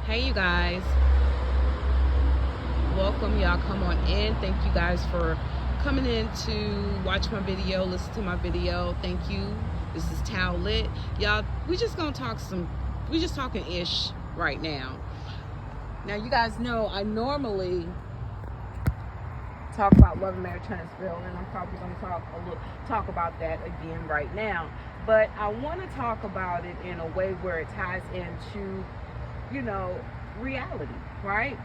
Hey, you guys, welcome. Y'all come on in. Thank you guys for coming in to watch my video, listen to my video. Thank you. This is Tao Lit. Y'all, we just gonna talk we just talking ish right now. Now, you guys know I normally talk about Love and Marriage Huntsville, and I'm probably gonna talk about that again right now. But I want to talk about it in a way where it ties into, you know, reality, right?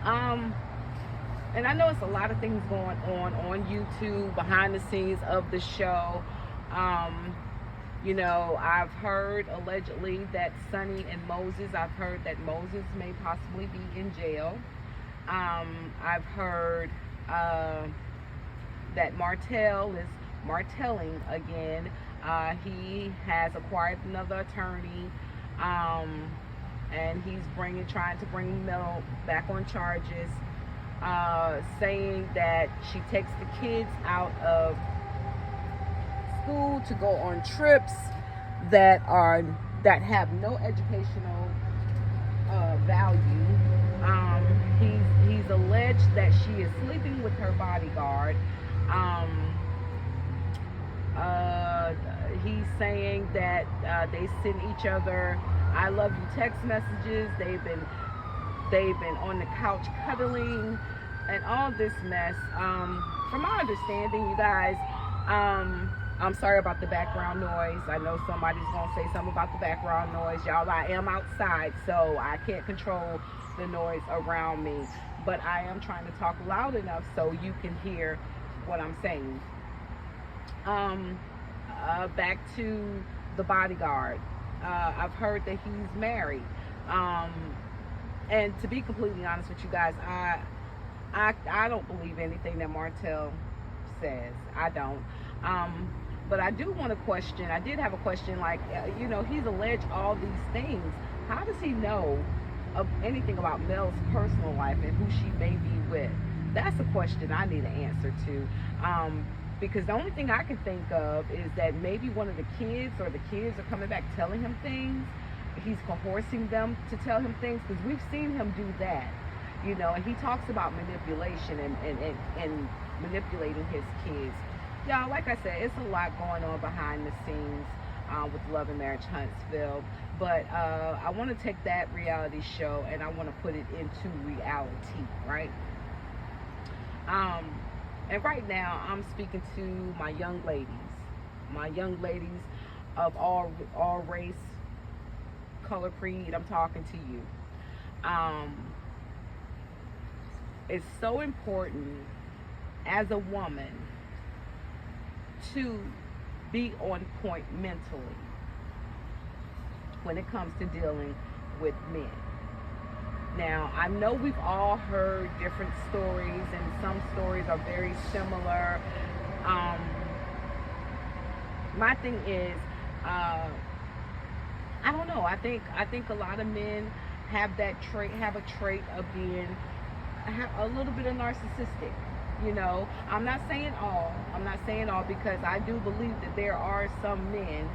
And I know it's a lot of things going on YouTube behind the scenes of the show. I've heard allegedly that Sonny and Moses, I've heard that Moses may possibly be in jail. I've heard that Martell is martelling again. He has acquired another attorney. And he's trying to bring Mel back on charges, saying that she takes the kids out of school to go on trips that have no educational value. He's alleged that she is sleeping with her bodyguard. He's saying that they send each other "I love you" text messages. They've been on the couch cuddling and all this mess. From my understanding, you guys, I'm sorry about the background noise. I know somebody's gonna say something about the background noise. Y'all, I am outside, so I can't control the noise around me. But I am trying to talk loud enough so you can hear what I'm saying. Back to the bodyguard. I've heard that he's married. And to be completely honest with you guys, I don't believe anything that Martell says. I don't. But I do want to question. I did have a question, like, he's alleged all these things. How does he know of anything about Mel's personal life and who she may be with? That's a question I need an answer to. Because the only thing I can think of is that maybe one of the kids or the kids are coming back telling him things. He's coercing them to tell him things, because we've seen him do that, and he talks about manipulation and manipulating his kids. Y'all, like I said, it's a lot going on behind the scenes with Love and Marriage Huntsville. But I want to take that reality show and I want to put it into reality, right? And right now, I'm speaking to my young ladies of all race, color, creed. I'm talking to you. It's so important as a woman to be on point mentally when it comes to dealing with men. Now, I know we've all heard different stories, and some stories are very similar. My thing is, I don't know. I think a lot of men have a trait of being a little bit of narcissistic. I'm not saying all, because I do believe that there are some men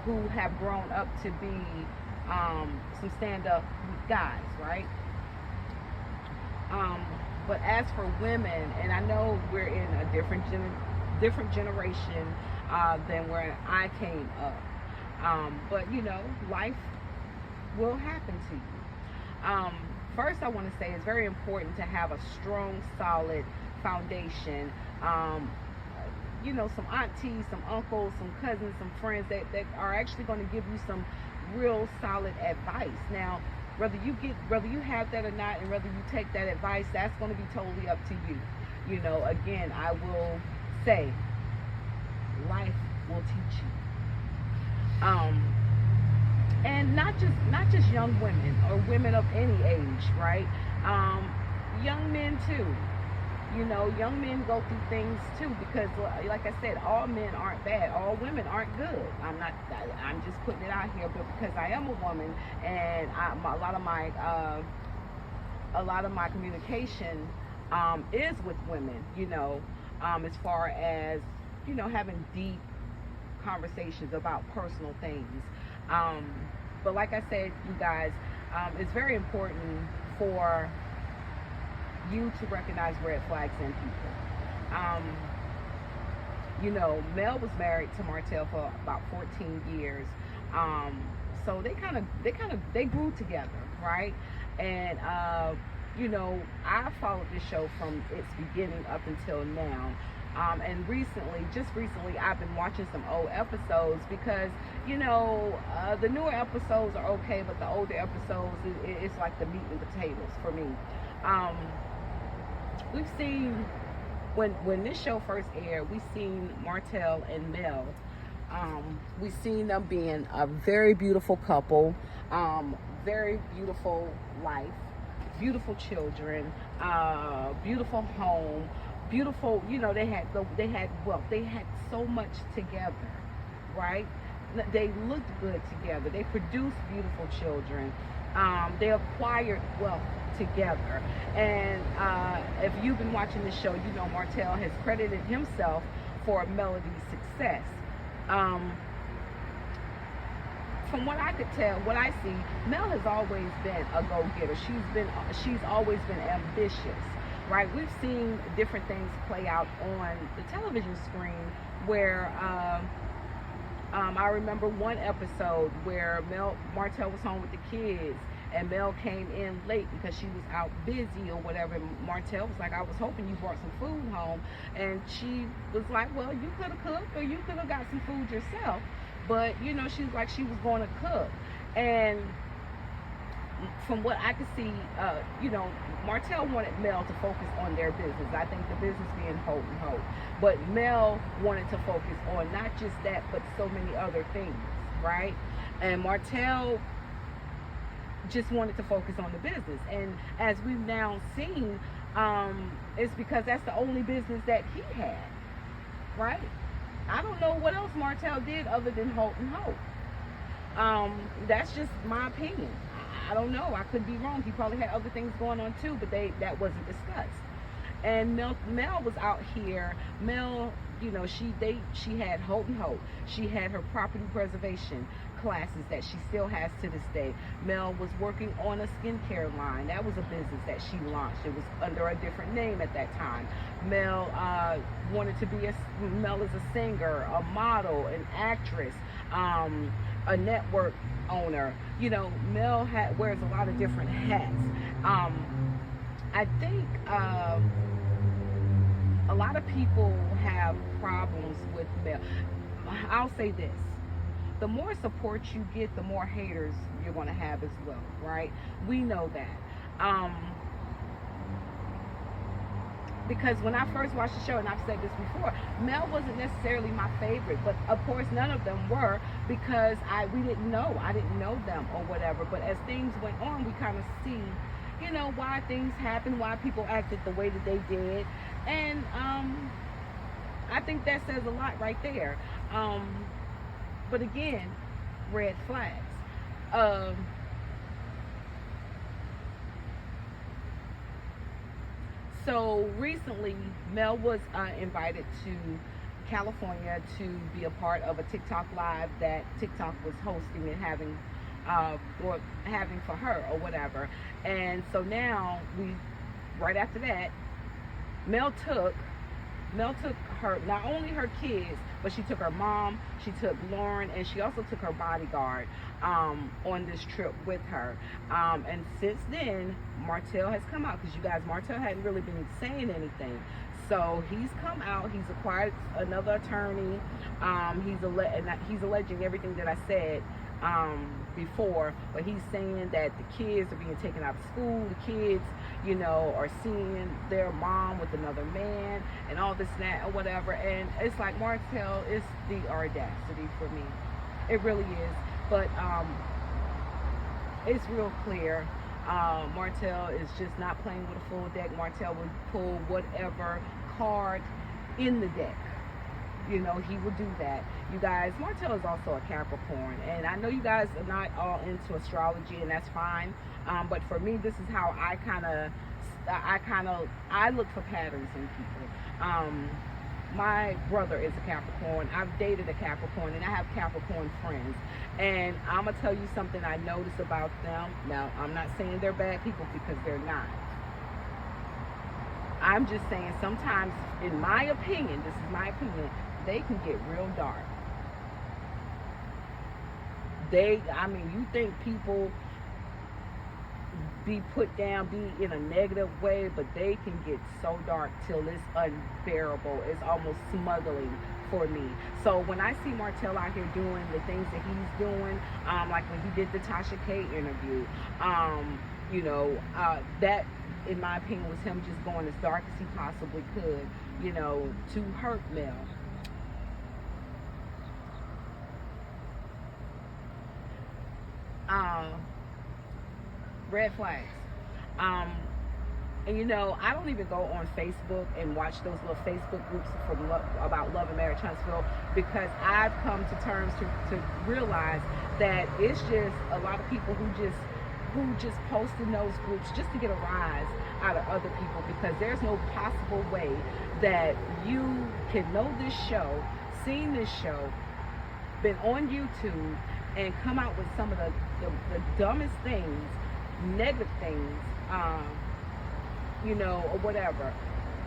who have grown up to be some stand-up guys, right? But as for women, and I know we're in a different generation than where I came up, but life will happen to you. First, I want to say it's very important to have a strong, solid foundation. Some aunties, some uncles, some cousins, some friends that are actually going to give you some real solid advice. Now, whether you have that or not, and whether you take that advice, that's going to be totally up to you. Again, I will say, life will teach you. And not just young women or women of any age, right? Young men too. Young men go through things too, because like I said, all men aren't bad, all women aren't good. I'm just putting it out here, but because I am a woman, and a lot of my communication is with women, as far as having deep conversations about personal things. But like I said, you guys, it's very important for you to recognize red flags in people. Mel was married to Martell for about 14 years. Um, so they grew together, right? And I followed this show from its beginning up until now. And just recently, I've been watching some old episodes because, the newer episodes are okay, but the older episodes, it's like the meat and potatoes for me. Um, we've seen when this show first aired, we seen Martell and Mel. We seen them being a very beautiful couple, very beautiful life, beautiful children, beautiful home, beautiful. They had so much together, right? They looked good together. They produced beautiful children. They acquired wealth together. And if you've been watching the show, Martell has credited himself for Melody's success. From what I could tell, what I see, Mel has always been a go-getter. She's always been ambitious, right? We've seen different things play out on the television screen where I remember one episode where Martell was home with the kids, and Mel came in late because she was out busy or whatever. And Martell was like, I was hoping you brought some food home. And she was like, well, you could have cooked or you could have got some food yourself. But, she's like, she was going to cook. And from what I could see, Martell wanted Mel to focus on their business. I think the business being Holt and Holt. But Mel wanted to focus on not just that, but so many other things, right? And Martell just wanted to focus on the business. And as we've now seen, it's because that's the only business that he had, right? I don't know what else Martell did other than Holt and Holt. That's just my opinion. I don't know. I could be wrong. He probably had other things going on too, but that wasn't discussed. And Mel was out here. Mel, she had Holt and Holt. She had her property preservation classes that she still has to this day. Mel was working on a skincare line. That was a business that she launched. It was under a different name at that time. Mel wanted to be Mel is a singer, a model, an actress, a network owner. Mel wears a lot of different hats. I think a lot of people have problems with Mel. I'll say this. The more support you get, the more haters you're going to have as well, right? We know that. Because when I first watched the show, and I've said this before, Mel wasn't necessarily my favorite, but of course none of them were because we didn't know. I didn't know them or whatever. But as things went on, we kind of see, why things happened, why people acted the way that they did. And I think that says a lot right there. But again, red flags. So recently, Mel was invited to California to be a part of a TikTok live that TikTok was hosting and having for her or whatever. And so now right after that, Mel took her, not only her kids, but she took her mom, she took Lauren, and she also took her bodyguard on this trip with her. And since then, Martell has come out, because you guys, Martell hadn't really been saying anything. So he's come out, he's acquired another attorney, he's alleging everything that I said before, but he's saying that the kids are being taken out of school, the kids, are seeing their mom with another man and all this and that or whatever. And it's like, Martell, it's the audacity for me. It really is. But it's real clear. Martell is just not playing with a full deck. Martell will pull whatever card in the deck. He will do that. You guys, Martell is also a Capricorn, and I know you guys are not all into astrology, and that's fine. But for me, this is how I look for patterns in people. my brother is a Capricorn. I've dated a Capricorn, and I have Capricorn friends. And I'm gonna tell you something I notice about them. Now, I'm not saying they're bad people, because they're not. I'm just saying sometimes, in my opinion, this is my opinion, they can get real dark. I mean, you think people be put down, be in a negative way, but they can get so dark till it's unbearable. It's almost smuggling for me. So when I see Martell out here doing the things that he's doing, like when he did the Tasha K interview, that, in my opinion, was him just going as dark as he possibly could, to hurt Mel. Red flags. Um, and I don't even go on Facebook and watch those little Facebook groups about love and marriage Huntsville, because I've come to terms to realize that it's just a lot of people who just post in those groups just to get a rise out of other people, because there's no possible way that you can know this show, seen this show, been on YouTube, and come out with some of the dumbest things, negative things, or whatever.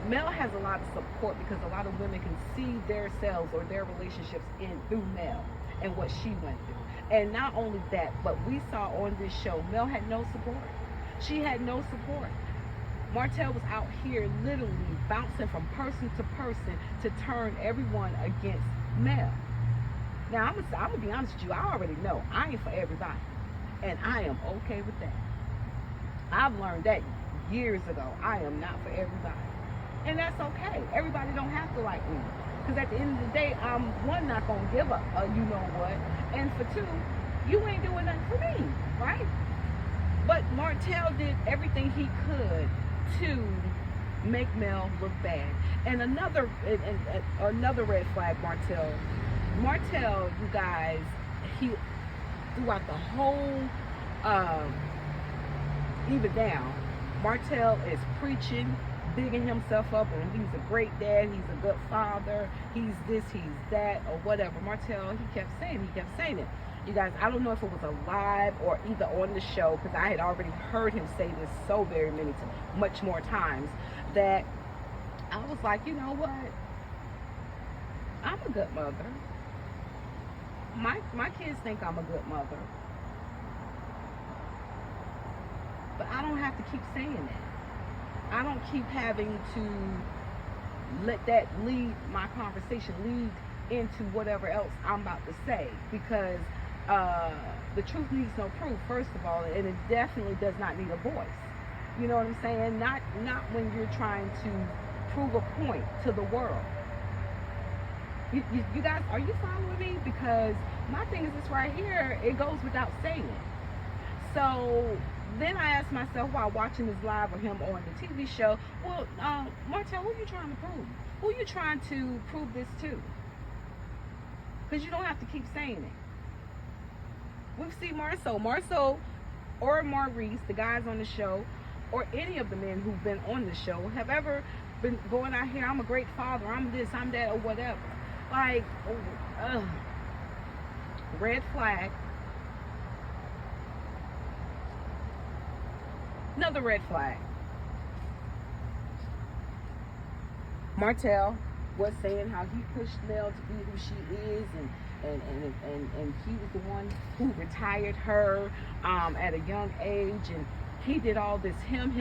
Mel has a lot of support, because a lot of women can see themselves or their relationships through Mel and what she went through. And not only that, but we saw on this show, Mel had no support. She had no support. Martell was out here literally bouncing from person to person to turn everyone against Mel. Now, I'm gonna be honest with you, I already know I ain't for everybody, and I am okay with that. I've learned that years ago. I am not for everybody, and that's okay. Everybody don't have to like me, because at the end of the day, I'm, one, not gonna give up you know what, and for two, you ain't doing nothing for me, right? But Martell did everything he could to make Mel look bad. And another red flag, Martell, you guys, he, throughout the whole even down, Martell is preaching, bigging himself up, and he's a great dad, he's a good father, he's this, he's that, or whatever. Martell, he kept saying it. You guys, I don't know if it was a live or either on the show, because I had already heard him say this so very much more times, that I was like, you know what? I'm a good mother. My kids think I'm a good mother. But I don't have to keep saying that. I don't keep having to let that lead my conversation, lead into whatever else I'm about to say, because the truth needs no proof, first of all, and it definitely does not need a voice. You know what I'm saying? Not when you're trying to prove a point to the world. You guys, are you following me? Because my thing is this right here, it goes without saying. So then I asked myself while watching this live of him on the TV show, well, Martell, who are you trying to prove? Who are you trying to prove this to? Because you don't have to keep saying it. We've seen Marceau or Maurice, the guys on the show, or any of the men who've been on the show, have ever been going out here, I'm a great father, I'm this, I'm that, or whatever. Like, red flag. Another red flag. Martell was saying how he pushed Mel to be who she is, and he was the one who retired her at a young age, and he did all this him,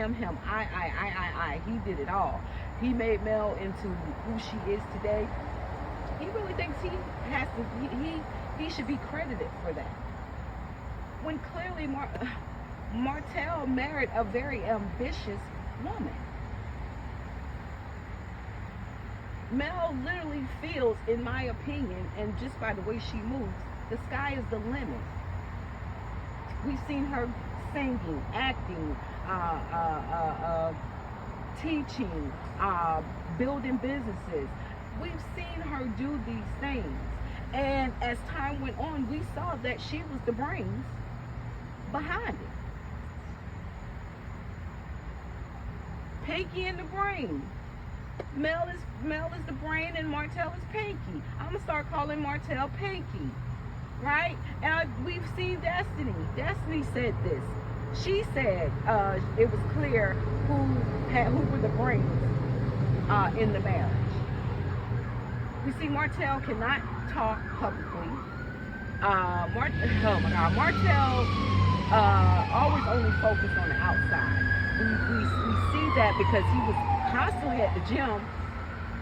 I. He did it all. He made Mel into who she is today. He really thinks he has to, he should be credited for that. When clearly Martell married a very ambitious woman. Mel literally feels, in my opinion, and just by the way she moves, the sky is the limit. We've seen her singing, acting, teaching, building businesses. We've seen her do these things. And as time went on, we saw that she was the brains behind it. Pinky and the brain. Mel is the brain and Martell is Pinky. I'm gonna start calling Martell Pinky, right? And we've seen Destiny. Destiny said this. She said it was clear who were the brains in the marriage. We see Martell cannot talk publicly. Oh my God, Martell always only focused on the outside. We see that because he was constantly at the gym,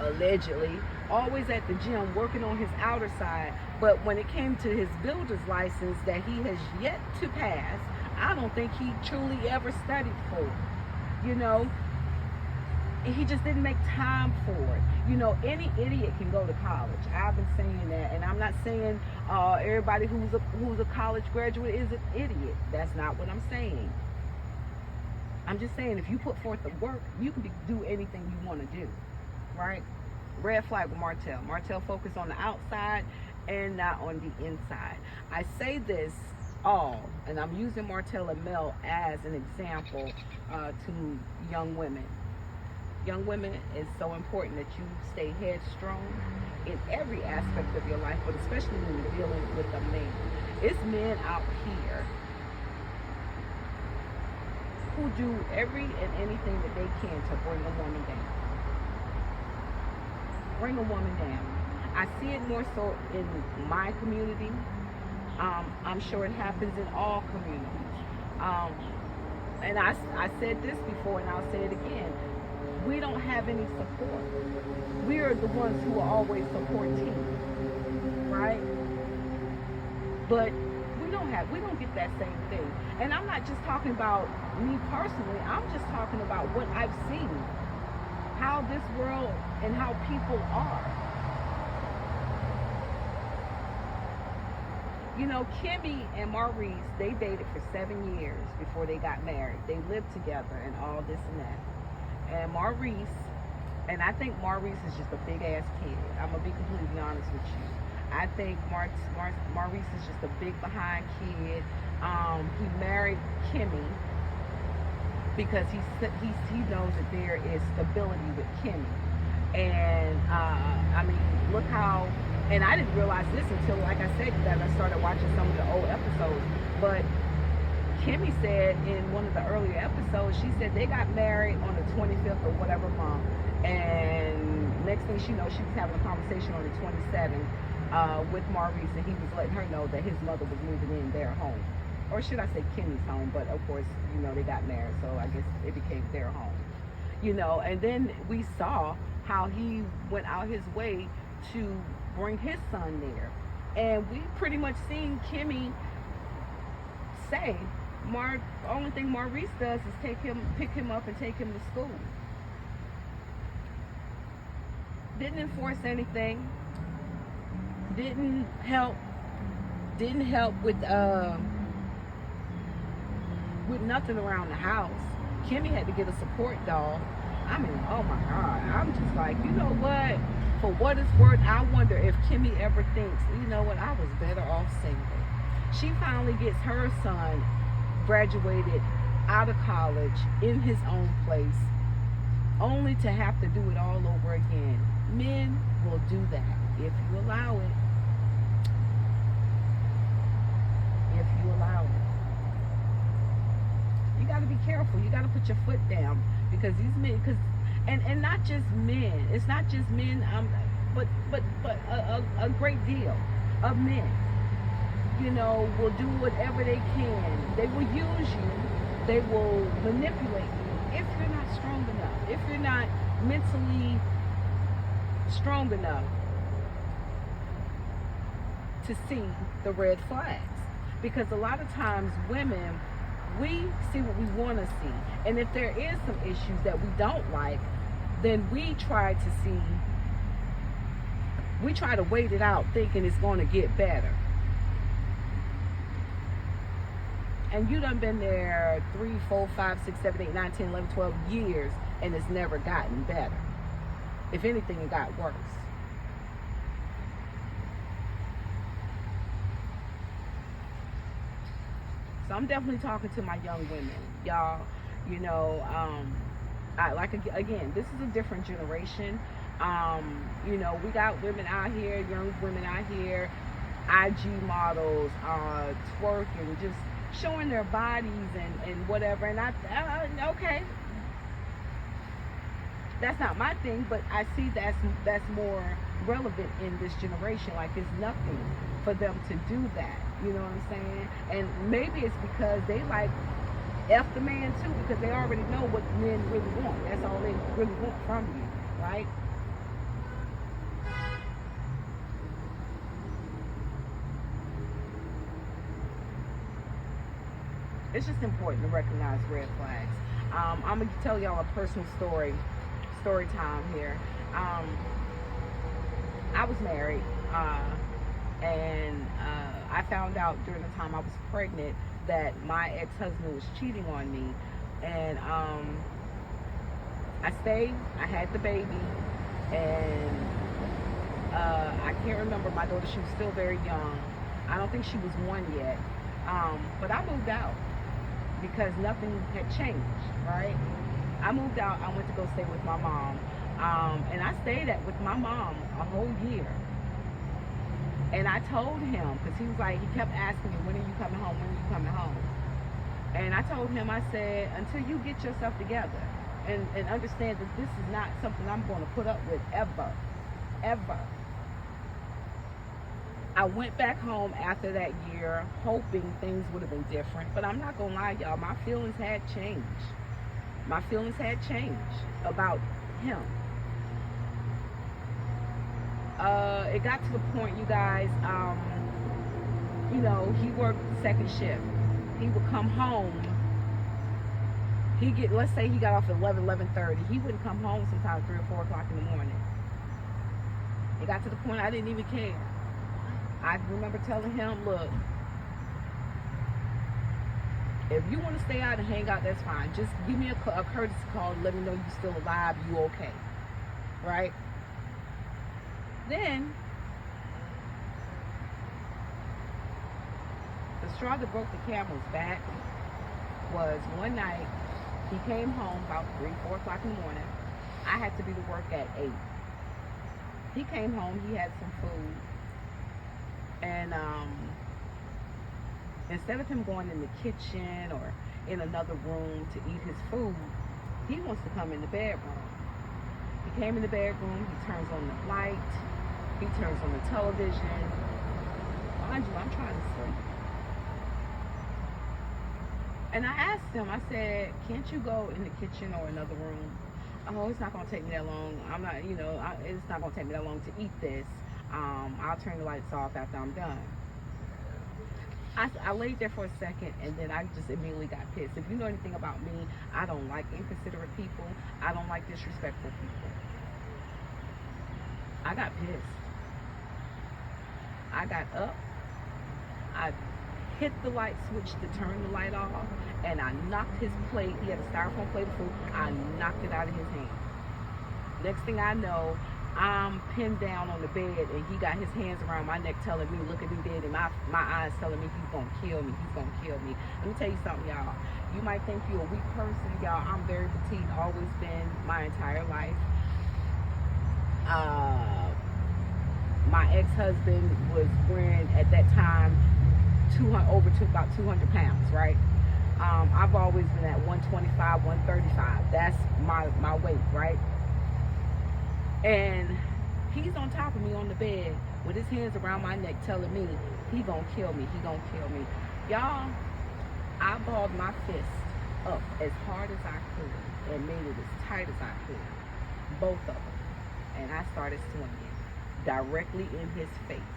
allegedly, always at the gym working on his outer side. But when it came to his builder's license that he has yet to pass, I don't think he truly ever studied for it. You know, and he just didn't make time for it. You know, any idiot can go to college. I've been saying that, and I'm not saying everybody who's a college graduate is an idiot. That's not what I'm saying. I'm just saying if you put forth the work, you can do anything you want to do, right? Red flag with Martell. Martell focused on the outside and not on the inside. I say this all, and I'm using Martell and Mel as an example to young women. Young women, it's so important that you stay headstrong in every aspect of your life, but especially when you're dealing with a man. It's men out here who do every and anything that they can to bring a woman down. Bring a woman down. I see it more so in my community. I'm sure it happens in all communities. And I said this before, and I'll say it again. We don't have any support. We are the ones who are always supporting, right? But we don't get that same thing. And I'm not just talking about me personally. I'm just talking about what I've seen, how this world and how people are. You know, Kimmy and Maurice, they dated for 7 years before they got married. They lived together and all this and that. And Maurice, and I think Maurice is just a big ass kid. I'm gonna be completely honest with you. I think Maurice is just a big behind kid. He married Kimmy because he knows that there is stability with Kimmy. And I mean, look how. And I didn't realize this until, like I said, that I started watching some of the old episodes. But Kimmy said in one of the earlier episodes, she said they got married on the 25th or whatever month, and next thing she knows, she was having a conversation on the 27th with Maurice, and he was letting her know that his mother was moving in their home, or should I say Kimmy's home? But of course, you know, they got married, so I guess it became their home. You know, and then we saw how he went out his way to bring his son there, and we pretty much seen Kimmy say, only thing Maurice does is pick him up and take him to school. Didn't enforce anything. Didn't help with nothing around the house. Kimmy had to get a support dog. I mean, oh my God. I'm just like, you know what? For what it's worth, I wonder if Kimmy ever thinks, you know what, I was better off single. She finally gets her son graduated out of college in his own place, only to have to do it all over again. Men will do that if you allow it. If you allow it. You got to be careful. You got to put your foot down, because these men, and not just men. It's not just men, but a great deal of men, you know, will do whatever they can. They will use you. They will manipulate you if you're not strong enough. If you're not mentally strong enough to see the red flags. Because a lot of times women, we see what we want to see. And if there is some issues that we don't like, then we try to wait it out thinking it's going to get better. And you done been there 3, 4, 5, 6, 7, 8, 9, 10, 11, 12 years, and it's never gotten better. If anything, it got worse. So I'm definitely talking to my young women. Y'all, you know, Again, this is a different generation. You know, we got women out here, young women out here, IG models, twerking, just showing their bodies and whatever. And okay, that's not my thing, but I see that's more relevant in this generation. Like it's nothing for them to do that. You know what I'm saying? And maybe it's because they like F the man too, because they already know what men really want. That's all they really want from you, right? It's just important to recognize red flags. I'm gonna tell y'all a personal story time here. I was married, and I found out during the time I was pregnant that my ex-husband was cheating on me, and I stayed. I had the baby, and I can't remember my daughter. She was still very young. I don't think she was one yet, but I moved out because nothing had changed. Right? I moved out. I went to go stay with my mom, and I stayed with my mom a whole year. And I told him, because he was like, he kept asking me, when are you coming home? When are you coming home? And I told him, I said, until you get yourself together and understand that this is not something I'm going to put up with ever, ever. I went back home after that year, hoping things would have been different. But I'm not going to lie, y'all, my feelings had changed. My feelings had changed about him. It got to the point, you guys, you know, he worked second shift. He would come home. Let's say he got off at 11:30. He wouldn't come home sometimes 3 or 4 o'clock in the morning. It got to the point I didn't even care. I remember telling him, look, if you want to stay out and hang out, that's fine. Just give me a courtesy call to let me know you're still alive, you okay, right? Then, the straw that broke the camel's back was one night he came home about 3, 4 o'clock in the morning. I had to be to work at 8. He came home, he had some food, and instead of him going in the kitchen or in another room to eat his food, he wants to come in the bedroom. He came in the bedroom, he turns on the light, he turns on the television. Mind you, I'm trying to sleep. And I asked him, I said, can't you go in the kitchen or another room? Oh, it's not going to take me that long. I'm not, you know, it's not going to take me that long to eat this. I'll turn the lights off after I'm done. I laid there for a second, and then I just immediately got pissed. If you know anything about me, I don't like inconsiderate people. I don't like disrespectful people. I got pissed. I got up. I hit the light switch to turn the light off, and I knocked his plate. He had a styrofoam plate of food. I knocked it out of his hand. Next thing I know, I'm pinned down on the bed, and he got his hands around my neck telling me, look at me dead, and my eyes telling me he's going to kill me, he's going to kill me. Let me tell you something, y'all. You might think you're a weak person, y'all. I'm very petite, always been my entire life. My ex-husband was wearing, at that time, about 200 pounds, right? I've always been at 125, 135. That's my weight, right? And he's on top of me on the bed with his hands around my neck telling me he gonna kill me, he gonna kill me. Y'all, I balled my fist up as hard as I could and made it as tight as I could, both of them. And I started swinging directly in his face.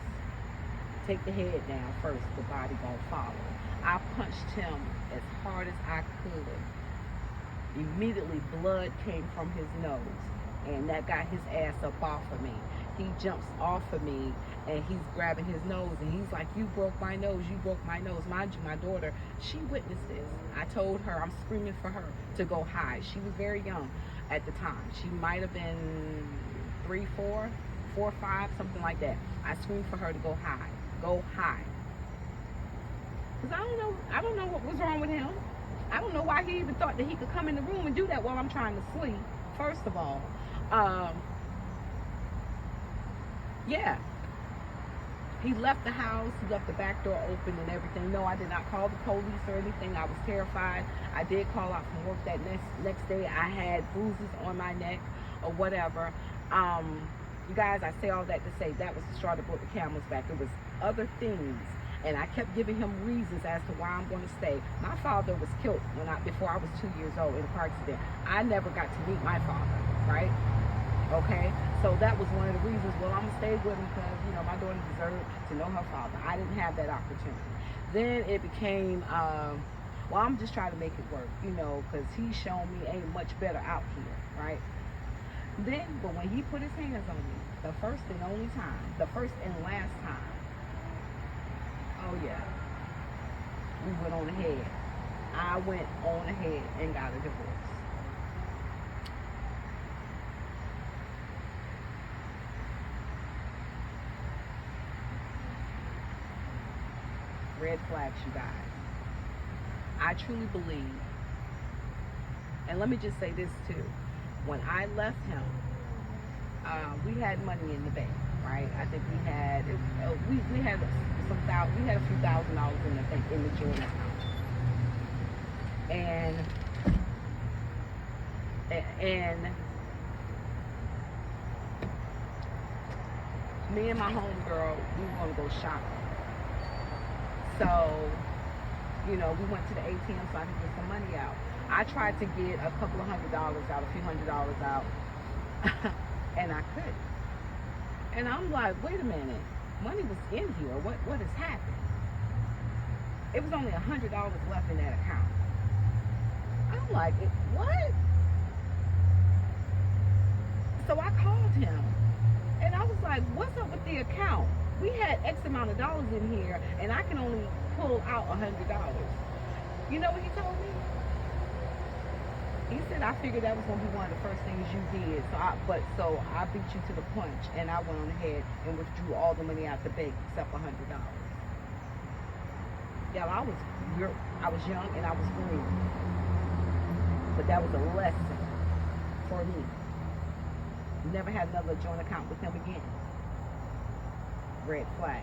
Take the head down first, the body gonna follow. I punched him as hard as I could. Immediately blood came from his nose, and that got his ass up off of me. He jumps off of me, and he's grabbing his nose, and he's like, you broke my nose, you broke my nose. Mind you, my daughter, she witnessed this. I told her, I'm screaming for her to go hide. She was very young at the time. She might have been 3, 4, 4, 5, something like that. I screamed for her to go hide. Go hide. Because I don't know what was wrong with him. I don't know why he even thought that he could come in the room and do that while I'm trying to sleep, first of all. Um, yeah. He left the house, he left the back door open and everything. No, I did not call the police or anything. I was terrified. I did call out from work that next day. I had bruises on my neck or whatever. You guys, I say all that to say that was the straw that broke the camel's back. It was other things. And I kept giving him reasons as to why I'm going to stay. My father was killed before I was 2 years old in a car accident. I never got to meet my father, right? Okay, so that was one of the reasons. Well, I'm gonna stay with him because my daughter deserved to know her father. I didn't have that opportunity. Then it became, well, I'm just trying to make it work, because he's shown me ain't much better out here, right? Then, but when he put his hands on me, the first and only time, the first and last time, oh yeah, we went on ahead. I went on ahead and got a divorce. Red flags, you guys. I truly believe, and let me just say this too. When I left him, we had money in the bank, right? I think we had we had a few $1,000s in the bank in the joint account, and me and my homegirl, we were gonna go shopping. So, we went to the ATM so I could get some money out. I tried to get a couple of $100 out, a few $100 out, and I couldn't. And I'm like, wait a minute, money was in here. What has happened? It was only $100 left in that account. I'm like, what? So I called him, and I was like, what's up with the account? We had X amount of dollars in here, and I can only pull out $100. You know what he told me? He said, I figured that was going to be one of the first things you did. So I beat you to the punch, and I went on ahead and withdrew all the money out the bank except $100. Yeah, I was young and I was green, but that was a lesson for me. Never had another joint account with him again. Red flag.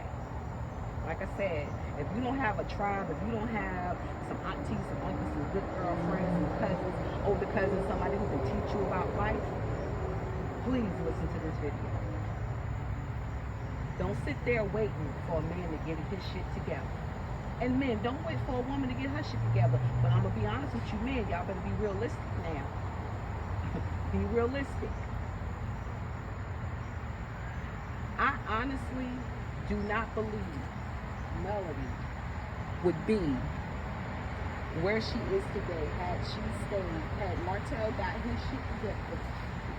Like I said, if you don't have a tribe, if you don't have some aunties, some uncles, some good girlfriends, some cousins, older cousins, somebody who can teach you about life, please listen to this video. Don't sit there waiting for a man to get his shit together. And men, don't wait for a woman to get her shit together. But I'm going to be honest with you men, y'all better be realistic now. Be realistic. I honestly do not believe Melody would be where she is today had Martell got his shit together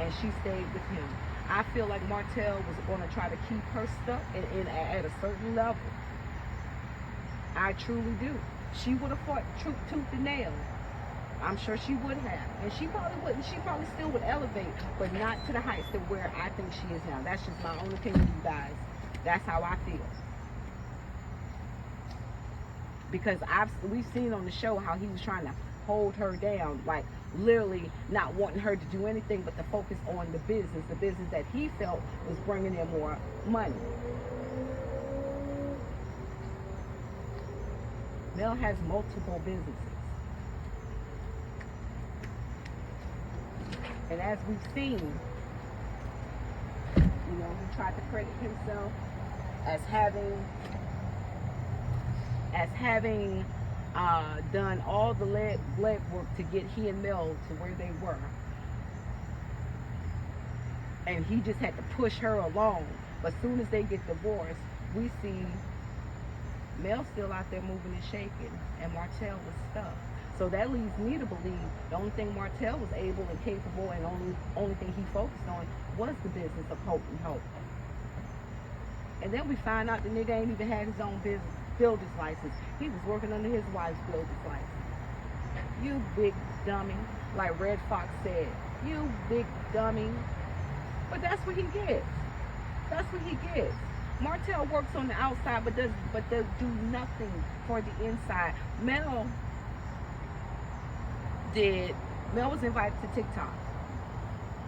and she stayed with him. I feel like Martell was going to try to keep her stuck at a certain level. I truly do. She would have fought tooth and nail. I'm sure she would have. And she probably wouldn't. She probably still would elevate, but not to the heights to where I think she is now. That's just my own opinion, you guys. That's how I feel. Because we've seen on the show how he was trying to hold her down, like literally not wanting her to do anything but to focus on the business that he felt was bringing in more money. Mel has multiple businesses. And as we've seen, he tried to credit himself as having done all the leg work to get he and Mel to where they were. And he just had to push her along. But as soon as they get divorced, we see Mel still out there moving and shaking, and Martell was stuck. So that leads me to believe the only thing Martell was able and capable and only thing he focused on was the business of Hope and Hope. And then we find out the nigga ain't even had his own builder's license. He was working under his wife's builder's license. You big dummy. Like Red Fox said, you big dummy. But that's what he gets. That's what he gets. Martell works on the outside but does do nothing for the inside. Mel did, Mel was invited to TikTok.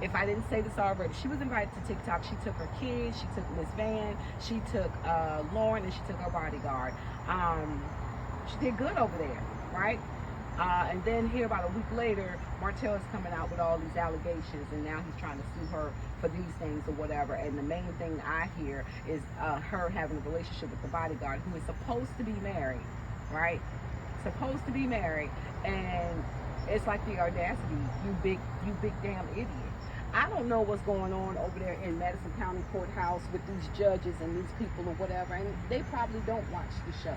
If I didn't say this already, she was invited to TikTok. She took her kids, she took Miss Van, she took Lauren, and she took her bodyguard. She did good over there, right? And then here about a week later, Martell is coming out with all these allegations, and now he's trying to sue her for these things or whatever. And the main thing I hear is her having a relationship with the bodyguard, who is supposed to be married, right? Supposed to be married, and it's like the audacity, you big damn idiot. I don't know what's going on over there in Madison County Courthouse with these judges and these people or whatever, and they probably don't watch the show.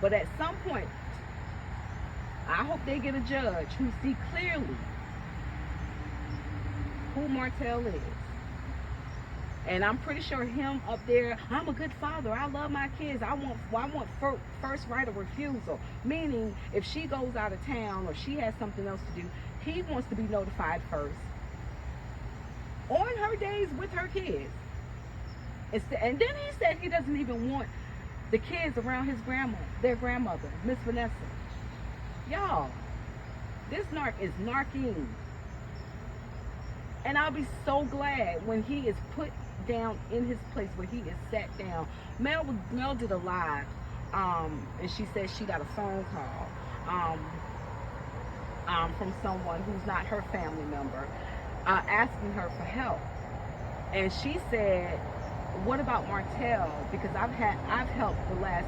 But at some point, I hope they get a judge who see clearly who Martell is. And I'm pretty sure him up there, I'm a good father, I love my kids, I want first right of refusal. Meaning, if she goes out of town or she has something else to do, he wants to be notified first on her days with her kids. And then he said he doesn't even want the kids around their grandmother, Miss Vanessa. Y'all, this narc is narking. And I'll be so glad when he is put down in his place, where he is sat down. Mel did a live, and she said she got a phone call from someone who's not her family member, asking her for help. And she said, what about Martell? Because I've helped the last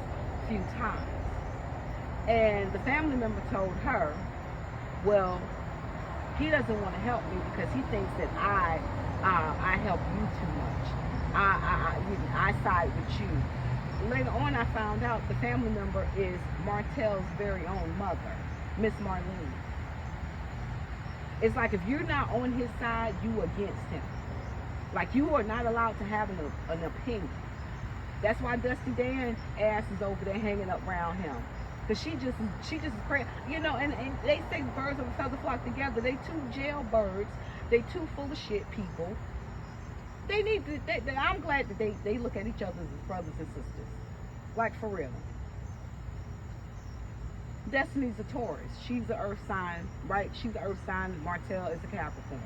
few times. And the family member told her, well, he doesn't want to help me because he thinks that I help you too much. I side with you. Later on, I found out the family member is Martell's very own mother, Miss Marlene. It's like if you're not on his side, you against him. Like, you are not allowed to have an opinion. That's why Dusty Dan ass is over there hanging up around him. Because she just is crazy. You know, and they say birds of a feather flock together. They two jailbirds. They two full of shit people. They need to, I'm glad that they look at each other as brothers and sisters. Like, for real. Destiny's a Taurus. She's an earth sign, right? She's an earth sign. Martell is a Capricorn.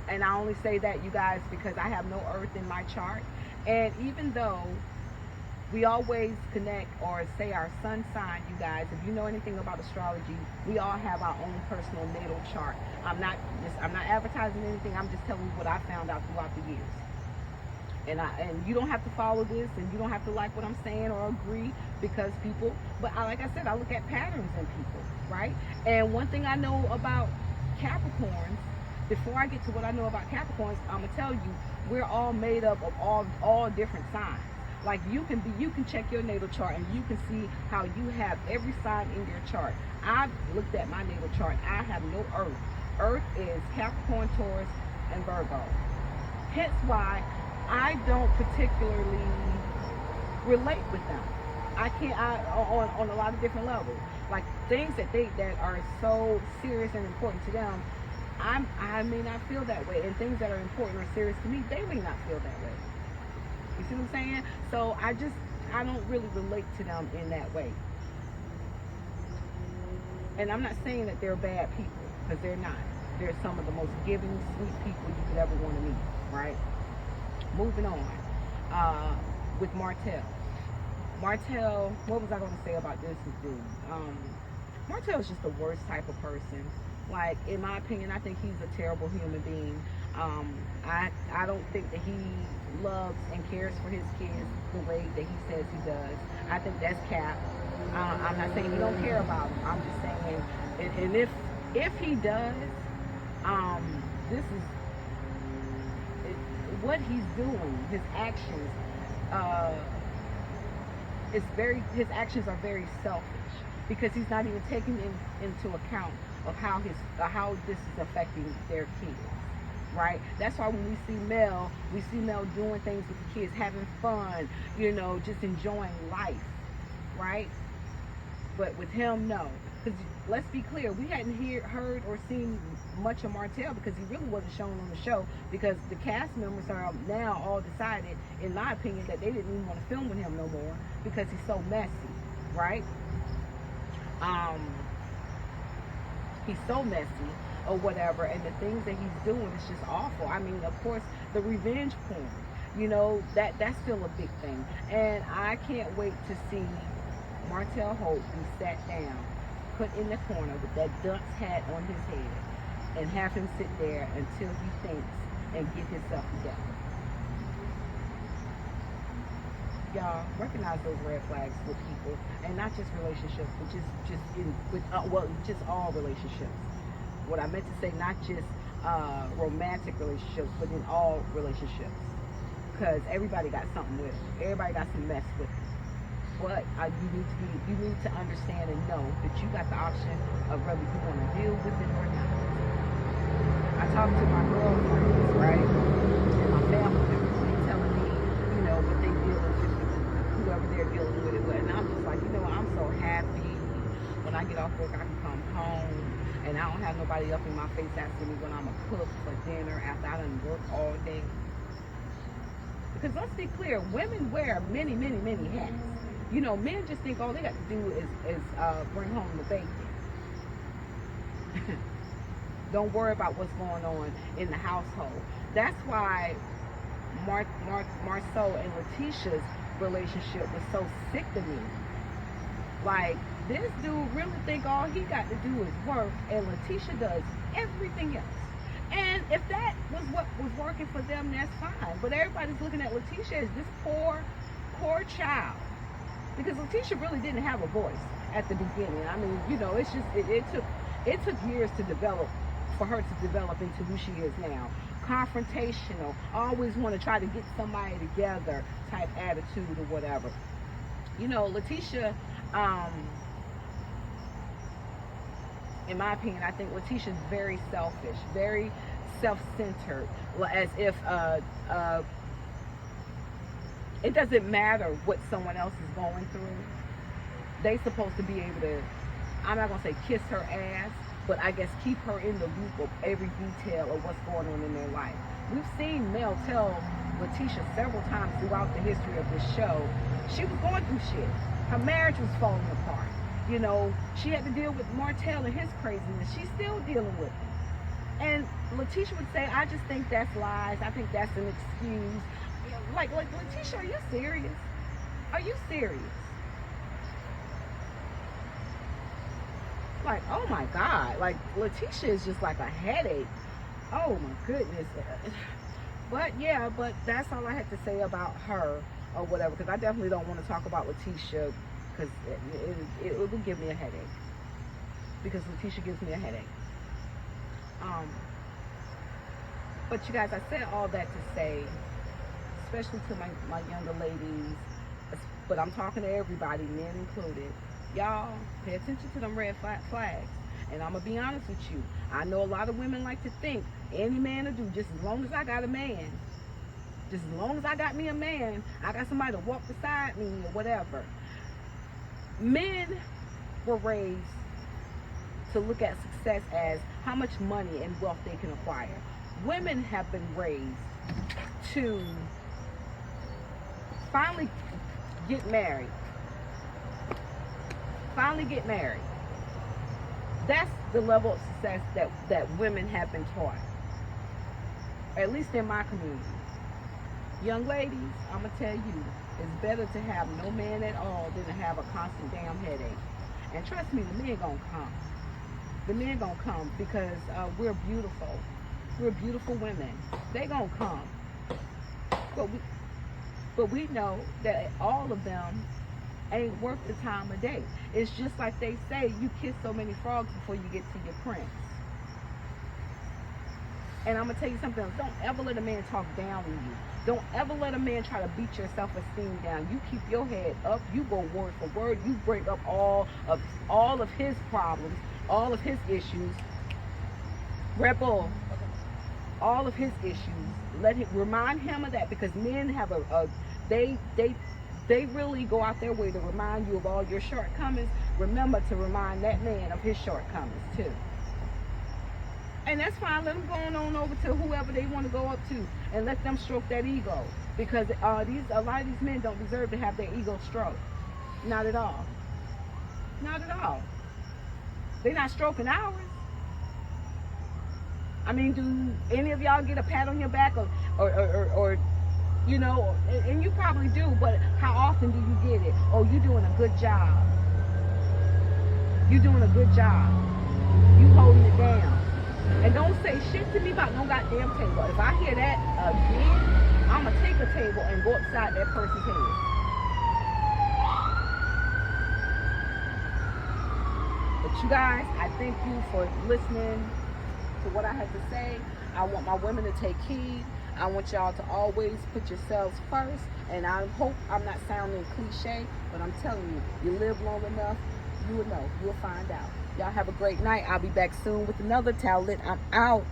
And I only say that, you guys, because I have no earth in my chart. And even though we always connect or say our sun sign, you guys, if you know anything about astrology, we all have our own personal natal chart. I'm not advertising anything. I'm just telling you what I found out throughout the years. And you don't have to follow this, and you don't have to like what I'm saying or agree, because people, but like I said, I look at patterns in people, right? And one thing I know about Capricorns, before I get to what I know about Capricorns, I'm gonna tell you, we're all made up of all different signs. Like, you can check your natal chart and you can see how you have every sign in your chart. I've looked at my natal chart. I have no earth. Earth is Capricorn, Taurus, and Virgo. Hence why I don't particularly relate with them. I can't, on a lot of different levels. Like, things that are so serious and important to them, I may not feel that way. And things that are important or serious to me, they may not feel that way. You see what I'm saying? So I don't really relate to them in that way. And I'm not saying that they're bad people, because they're not. They're some of the most giving, sweet people you could ever want to meet, right? Moving on, with Martell. Martell, what was I going to say about this dude? Martell is just the worst type of person. Like, in my opinion, I think he's a terrible human being. I don't think that he loves and cares for his kids the way that he says he does. I think that's cap. I'm not saying he don't care about them. I'm just saying, and if he does, this is what he's doing. His actions, his actions are very selfish, because he's not even taking into account of how this is affecting their kids, right? That's why when we see Mel doing things with the kids, having fun, you know, just enjoying life, right? But with him, no. Because let's be clear, we hadn't heard or seen much of Martell, because he really wasn't shown on the show, because the cast members are now all decided, in my opinion, that they didn't even want to film with him no more, because he's so messy, right? he's so messy or whatever, and the things that he's doing is just awful. I mean, of course, the revenge porn, that's still a big thing. And I can't wait to see Martell Holt be sat down, put in the corner with that dunce hat on his head, and have him sit there until he thinks and get himself together. Y'all recognize those red flags with people, and not just relationships, but just all relationships. What I meant to say, not just romantic relationships, but in all relationships, because everybody got something with it. Everybody got some mess with it. But you need to understand and know that you got the option of whether you want to deal with it or not. I talked to my girlfriends, right, and my family members, and they telling me, what they dealing with, whoever they're dealing with it with, and I'm just like, I'm so happy when I get off work, I can come home, and I don't have nobody up in my face asking me when I'm gonna cook for dinner after I done work all day. Because let's be clear, women wear many, many, many hats. Men just think all they got to do is bring home the bacon. Don't worry about what's going on in the household. That's why Marceau and Letitia's relationship was so sick to me. Like, this dude really think all he got to do is work, and Letitia does everything else. And if that was what was working for them, that's fine. But everybody's looking at Letitia as this poor child. Because Letitia really didn't have a voice at the beginning. I mean, it's just, it took years to develop, for her to develop into who she is now. Confrontational, always want to try to get somebody together type attitude or whatever. Letitia, in my opinion, I think Letitia's very selfish, very self-centered. As if it doesn't matter what someone else is going through. They supposed to be able to, I'm not going to say kiss her ass, but I guess keep her in the loop of every detail of what's going on in their life. We've seen Mel tell Letitia several times throughout the history of this show, she was going through shit. Her marriage was falling apart. She had to deal with Martell and his craziness. She's still dealing with it. And Letitia would say, I just think that's lies. I think that's an excuse. Like Letitia, are you serious? Are you serious? Like, oh my God. Like, Letitia is just like a headache. Oh my goodness. But that's all I had to say about her or whatever, because I definitely don't want to talk about Letitia, because it would give me a headache. Because Letitia gives me a headache. But you guys, I said all that to say, especially to my younger ladies, but I'm talking to everybody, men included. Y'all, pay attention to them red flags. And I'm going to be honest with you. I know a lot of women like to think any man will do, just as long as I got a man. Just as long as I got me a man, I got somebody to walk beside me or whatever. Men were raised to look at success as how much money and wealth they can acquire. Women have been raised to finally get married. Finally get married. That's the level of success that women have been taught. At least in my community. Young ladies, I'm going to tell you, it's better to have no man at all than to have a constant damn headache. And trust me, the men gonna come. The men gonna come because we're beautiful. We're beautiful women. They gonna come. But we know that all of them ain't worth the time of day. It's just like they say, you kiss so many frogs before you get to your prince. And I'm going to tell you something else. Don't ever let a man talk down on you. Don't ever let a man try to beat your self-esteem down. You keep your head up. You go word for word. You bring up all of his problems, all of his issues. Red Bull, all of his issues. Remind him of that, because men have they really go out their way to remind you of all your shortcomings. Remember to remind that man of his shortcomings too. And that's fine. Let them go on over to whoever they want to go up to, and let them stroke that ego. Because a lot of these men don't deserve to have their ego stroked. Not at all. Not at all. They're not stroking ours. I mean, do any of y'all get a pat on your back, or you know, and you probably do, but how often do you get it? Oh, you're doing a good job. You're doing a good job. You holding it down. And don't say shit to me about no goddamn table. If I hear that again, I'm going to take a table and go upside that person's head. But you guys, I thank you for listening to what I had to say. I want my women to take heed. I want y'all to always put yourselves first. And I hope I'm not sounding cliche, but I'm telling you, you live long enough, you will know. You'll find out. Y'all have a great night. I'll be back soon with another talent. I'm out.